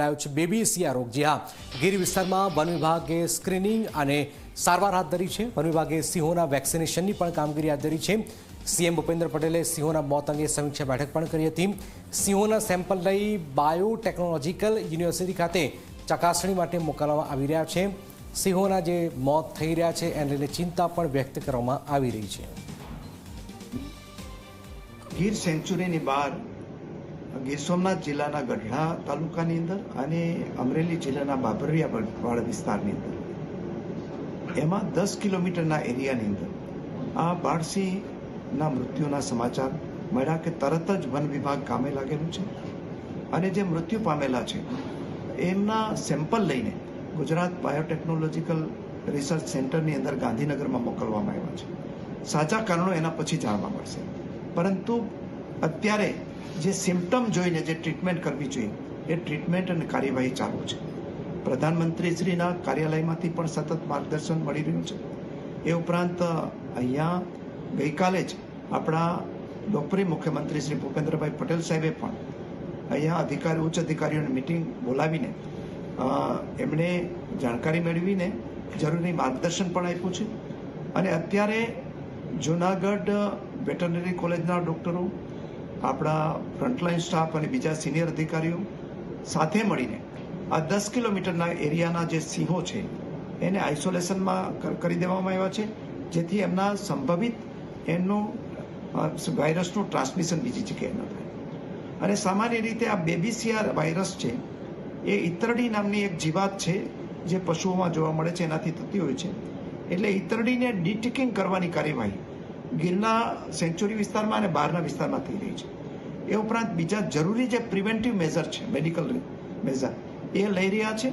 ફેલાયો છે બેબીસિયા રોગ। જી હા, ગીર વિસ્તારમાં વન વિભાગે સ્ક્રીનિંગ અને સારવાર હાથ ધરી છે। વન વિભાગે સિંહોના વેક્સિનેશનની પણ કામગીરી હાથ ધરી છે। સીએમ ભૂપેન્દ્ર પટેલે સિંહોના મોત અંગે સમીક્ષા બેઠક પણ કરી હતી। સિંહોના સેમ્પલ લઈ બાયોટેકનોલોજીકલ યુનિવર્સિટી ખાતે ચકાસણી માટે મોકલવામાં આવી રહ્યા છે। સિંહોના જે મોત થઈ રહ્યા છે એને લઈને ચિંતા પણ વ્યક્ત કરવામાં આવી રહી છે। ગીર સેન્ચુરીની બહાર ગીર સોમનાથ જિલ્લાના ગઢડા તાલુકાની અંદર અને અમરેલી જિલ્લાના બાબરિયાવાડ વિસ્તારની અંદર એમાં 10 કિલોમીટરના એરિયાની અંદર આ બાળસિંહના મૃત્યુના સમાચાર મળ્યા કે તરત જ વન વિભાગ કામે લાગેલું છે અને જે મૃત્યુ પામેલા છે એમના સેમ્પલ લઈને ગુજરાત બાયોટેકનોલોજીકલ રિસર્ચ સેન્ટરની અંદર ગાંધીનગરમાં મોકલવામાં આવ્યા છે। સાચા કારણો એના પછી જાણવા મળશે, પરંતુ અત્યારે જે સિમ્પટમ જોઈને જે ટ્રીટમેન્ટ કરવી જોઈએ એ ટ્રીટમેન્ટ અને કાર્યવાહી ચાલુ છે। પ્રધાનમંત્રીશ્રીના કાર્યાલયમાંથી પણ સતત માર્ગદર્શન મળી રહ્યું છે। એ ઉપરાંત અહીંયા ગઈકાલે જ આપણા લોકપ્રિય મુખ્યમંત્રી શ્રી ભૂપેન્દ્રભાઈ પટેલ સાહેબે પણ અહીંયા ઉચ્ચ અધિકારીઓની મિટિંગ બોલાવીને એમણે જાણકારી મેળવીને જરૂરી માર્ગદર્શન પણ આપ્યું છે અને અત્યારે જૂનાગઢ વેટરનરી કોલેજના ડૉક્ટરો, આપણા ફ્રન્ટલાઇન સ્ટાફ અને બીજા સિનિયર અધિકારીઓ સાથે મળીને આ 10 કિલોમીટરના એરિયાના જે સિંહો છે એને આઇસોલેશનમાં કરી દેવામાં આવ્યા છે, જેથી એમના સંભવિત એમનું વાયરસનું ટ્રાન્સમિશન બીજી જગ્યાએ ન થાય। અને સામાન્ય રીતે આ બેબીસિયા વાયરસ છે એ ઈતરડી નામની એક જીવાત છે જે પશુઓમાં જોવા મળે છે, એનાથી થતી હોય છે। એટલે ઈતરડીને ડિટિકિંગ કરવાની કાર્યવાહી ગીરના સેન્ચુરી વિસ્તારમાં અને બહારના વિસ્તારમાં થઈ રહી છે। એ ઉપરાંત બીજા જરૂરી જે પ્રિવેન્ટિવ મેઝર છે, મેડિકલ મેઝર એ લઈ રહ્યા છે।